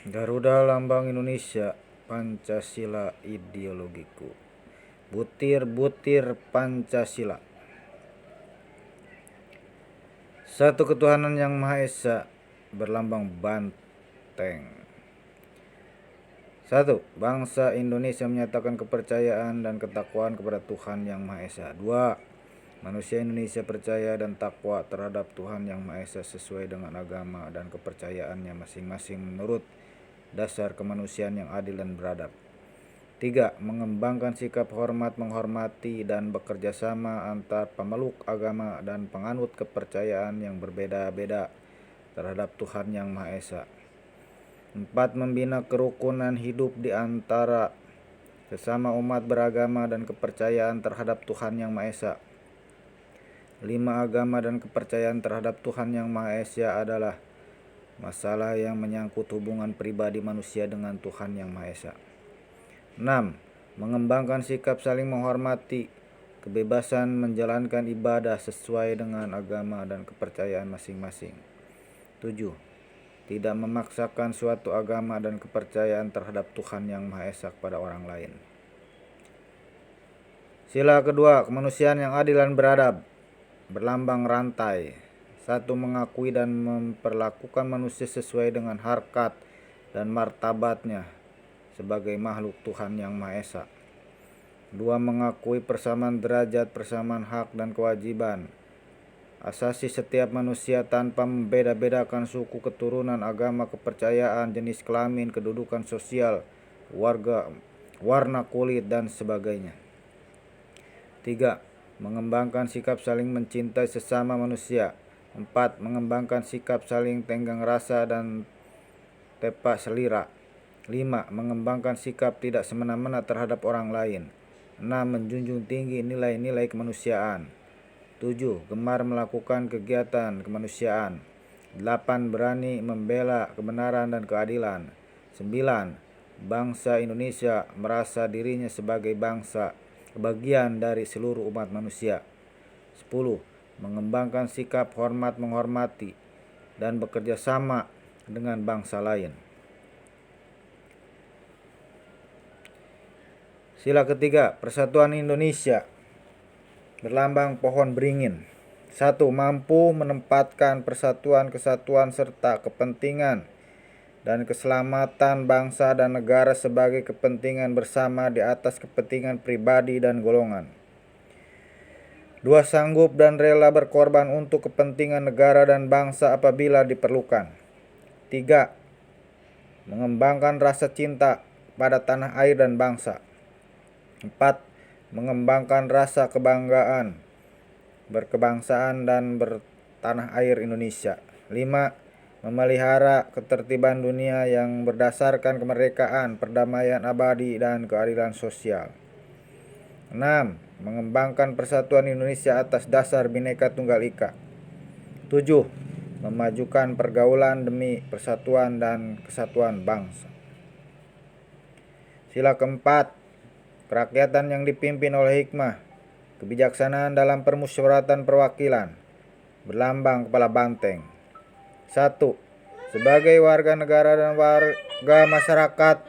Garuda Lambang Indonesia, Pancasila ideologiku. Butir-butir Pancasila. Satu ketuhanan yang Maha Esa, berlambang banteng. 1. Bangsa Indonesia menyatakan kepercayaan dan ketakwaan kepada Tuhan Yang Maha Esa. 2. Manusia Indonesia percaya dan takwa terhadap Tuhan Yang Maha Esa sesuai dengan agama dan kepercayaannya masing-masing menurut dasar kemanusiaan yang adil dan beradab. 3. Mengembangkan sikap hormat menghormati dan bekerja sama antar pemeluk agama dan penganut kepercayaan yang berbeda-beda terhadap Tuhan Yang Maha Esa. 4. Membina kerukunan hidup di antara sesama umat beragama dan kepercayaan terhadap Tuhan Yang Maha Esa. 5. Agama dan kepercayaan terhadap Tuhan Yang Maha Esa adalah masalah yang menyangkut hubungan pribadi manusia dengan Tuhan Yang Maha Esa. 6. Mengembangkan sikap saling menghormati, kebebasan menjalankan ibadah sesuai dengan agama dan kepercayaan masing-masing. 7. Tidak memaksakan suatu agama dan kepercayaan terhadap Tuhan Yang Maha Esa kepada orang lain. Sila kedua, kemanusiaan yang adil dan beradab, berlambang rantai. 1. Mengakui dan memperlakukan manusia sesuai dengan harkat dan martabatnya sebagai makhluk Tuhan Yang Maha Esa. 2. Mengakui persamaan derajat, persamaan hak dan kewajiban asasi setiap manusia tanpa membeda-bedakan suku, keturunan, agama, kepercayaan, jenis kelamin, kedudukan sosial, warna kulit, dan sebagainya. 3. Mengembangkan sikap saling mencintai sesama manusia. 4. Mengembangkan sikap saling tenggang rasa dan tepak selera. 5. Mengembangkan sikap tidak semena-mena terhadap orang lain. 6. Menjunjung tinggi nilai-nilai kemanusiaan. 7. Gemar melakukan kegiatan kemanusiaan. 8. Berani membela kebenaran dan keadilan. 9. Bangsa Indonesia merasa dirinya sebagai bangsa bagian dari seluruh umat manusia. 10. Mengembangkan sikap hormat menghormati dan bekerja sama dengan bangsa lain. Sila ketiga, Persatuan Indonesia, berlambang pohon beringin. 1. Mampu menempatkan persatuan, kesatuan, serta kepentingan dan keselamatan bangsa dan negara sebagai kepentingan bersama di atas kepentingan pribadi dan golongan. 2. Sanggup dan rela berkorban untuk kepentingan negara dan bangsa apabila diperlukan. 3. Mengembangkan rasa cinta pada tanah air dan bangsa. 4. Mengembangkan rasa kebanggaan berkebangsaan dan bertanah air Indonesia. 5. Memelihara ketertiban dunia yang berdasarkan kemerdekaan, perdamaian abadi, dan keadilan sosial. 6. Mengembangkan persatuan Indonesia atas dasar Bhinneka Tunggal Ika. 7. Memajukan pergaulan demi persatuan dan kesatuan bangsa. Sila keempat, kerakyatan yang dipimpin oleh hikmah, kebijaksanaan dalam permusyawaratan perwakilan, berlambang kepala banteng. 1. Sebagai warga negara dan warga masyarakat,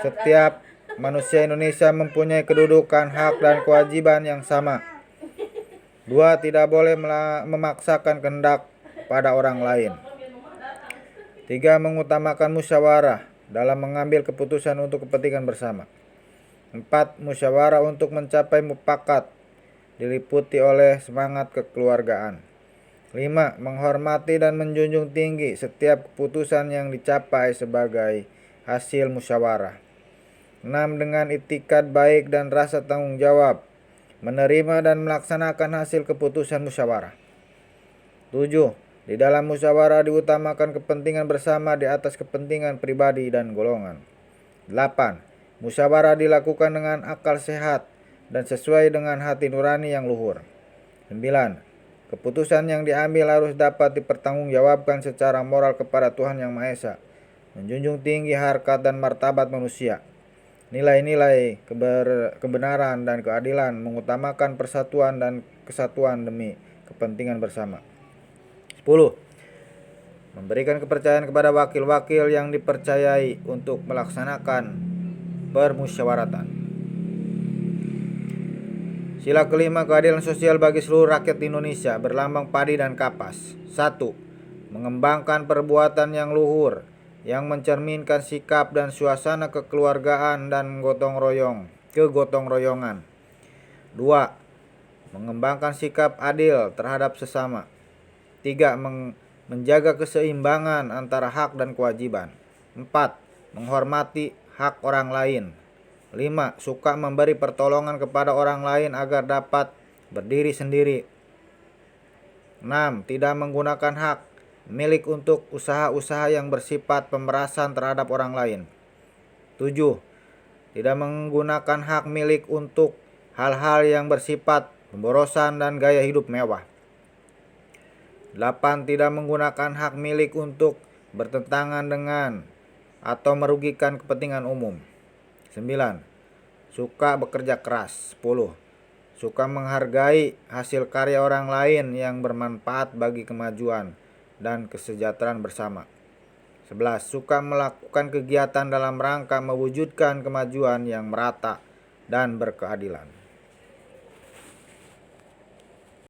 setiap manusia Indonesia mempunyai kedudukan, hak, dan kewajiban yang sama. 2. Tidak boleh memaksakan kehendak pada orang lain. 3. Mengutamakan musyawarah dalam mengambil keputusan untuk kepentingan bersama. 4. Musyawarah untuk mencapai mufakat diliputi oleh semangat kekeluargaan. 5. Menghormati dan menjunjung tinggi setiap keputusan yang dicapai sebagai hasil musyawarah. 6. Dengan itikad baik dan rasa tanggung jawab, menerima dan melaksanakan hasil keputusan musyawarah. 7. Di dalam musyawarah diutamakan kepentingan bersama di atas kepentingan pribadi dan golongan. 8. Musyawarah dilakukan dengan akal sehat dan sesuai dengan hati nurani yang luhur. 9. Keputusan yang diambil harus dapat dipertanggungjawabkan secara moral kepada Tuhan Yang Maha Esa, menjunjung tinggi harkat dan martabat manusia, nilai-nilai kebenaran dan keadilan, mengutamakan persatuan dan kesatuan demi kepentingan bersama. 10. memberikan kepercayaan kepada wakil-wakil yang dipercayai untuk melaksanakan permusyawaratan. Sila kelima, keadilan sosial bagi seluruh rakyat Indonesia berlambang padi dan kapas. 1. Mengembangkan perbuatan yang luhur yang mencerminkan sikap dan suasana kekeluargaan dan kegotong royongan. 2. Mengembangkan sikap adil terhadap sesama. 3. Menjaga keseimbangan antara hak dan kewajiban. 4. Menghormati hak orang lain. 5. Suka memberi pertolongan kepada orang lain agar dapat berdiri sendiri. 6. Tidak menggunakan hak milik untuk usaha-usaha yang bersifat pemerasan terhadap orang lain. 7. Tidak menggunakan hak milik untuk hal-hal yang bersifat pemborosan dan gaya hidup mewah. 8. Tidak menggunakan hak milik untuk bertentangan dengan atau merugikan kepentingan umum. 9. Suka bekerja keras. 10. Suka menghargai hasil karya orang lain yang bermanfaat bagi kemajuan dan kesejahteraan bersama. 11. Suka melakukan kegiatan dalam rangka mewujudkan kemajuan yang merata dan berkeadilan.